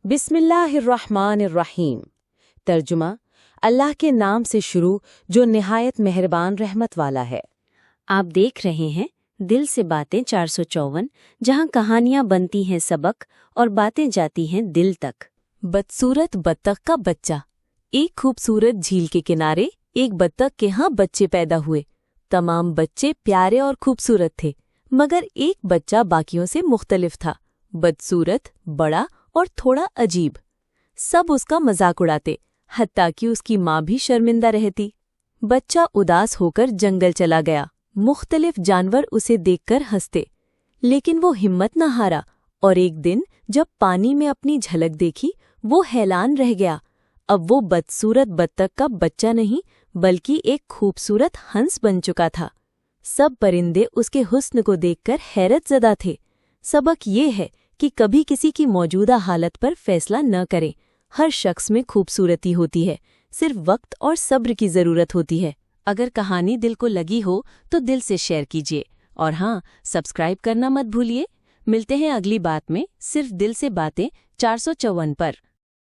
बिस्मिल्लाहिर्रहमानिर्रहीम। तर्जुमा, अल्लाह के नाम से शुरू जो निहायत मेहरबान रहमत वाला है। आप देख रहे हैं दिल से बातें 454, जहां कहानियां बनती हैं सबक और बातें जाती हैं दिल तक। बदसूरत बत्तख का बच्चा। एक खूबसूरत झील के किनारे एक बत्तख के यहाँ बच्चे पैदा हुए। तमाम बच्चे प्यारे और खूबसूरत थे, मगर एक बच्चा बाकियों से मुख्तलिफ था। बदसूरत, बड़ा और थोड़ा अजीब। सब उसका मजाक उड़ाते, हत्ता कि उसकी माँ भी शर्मिंदा रहती। बच्चा उदास होकर जंगल चला गया। मुख्तलिफ जानवर उसे देखकर हंसते, लेकिन वो हिम्मत न हारा और एक दिन जब पानी में अपनी झलक देखी, वो हैरान रह गया। अब वो बदसूरत बत्तख का बच्चा नहीं, बल्कि एक खूबसूरत हंस बन चुका था। सब परिंदे उसके हुस्न को देखकर हैरत ज़दा थे। सबक ये है कि कभी किसी की मौजूदा हालत पर फैसला न करें। हर शख्स में खूबसूरती होती है, सिर्फ वक्त और सब्र की ज़रूरत होती है। अगर कहानी दिल को लगी हो तो दिल से शेयर कीजिए, और हाँ, सब्सक्राइब करना मत भूलिए। मिलते हैं अगली बात में, सिर्फ दिल से बातें 454 पर।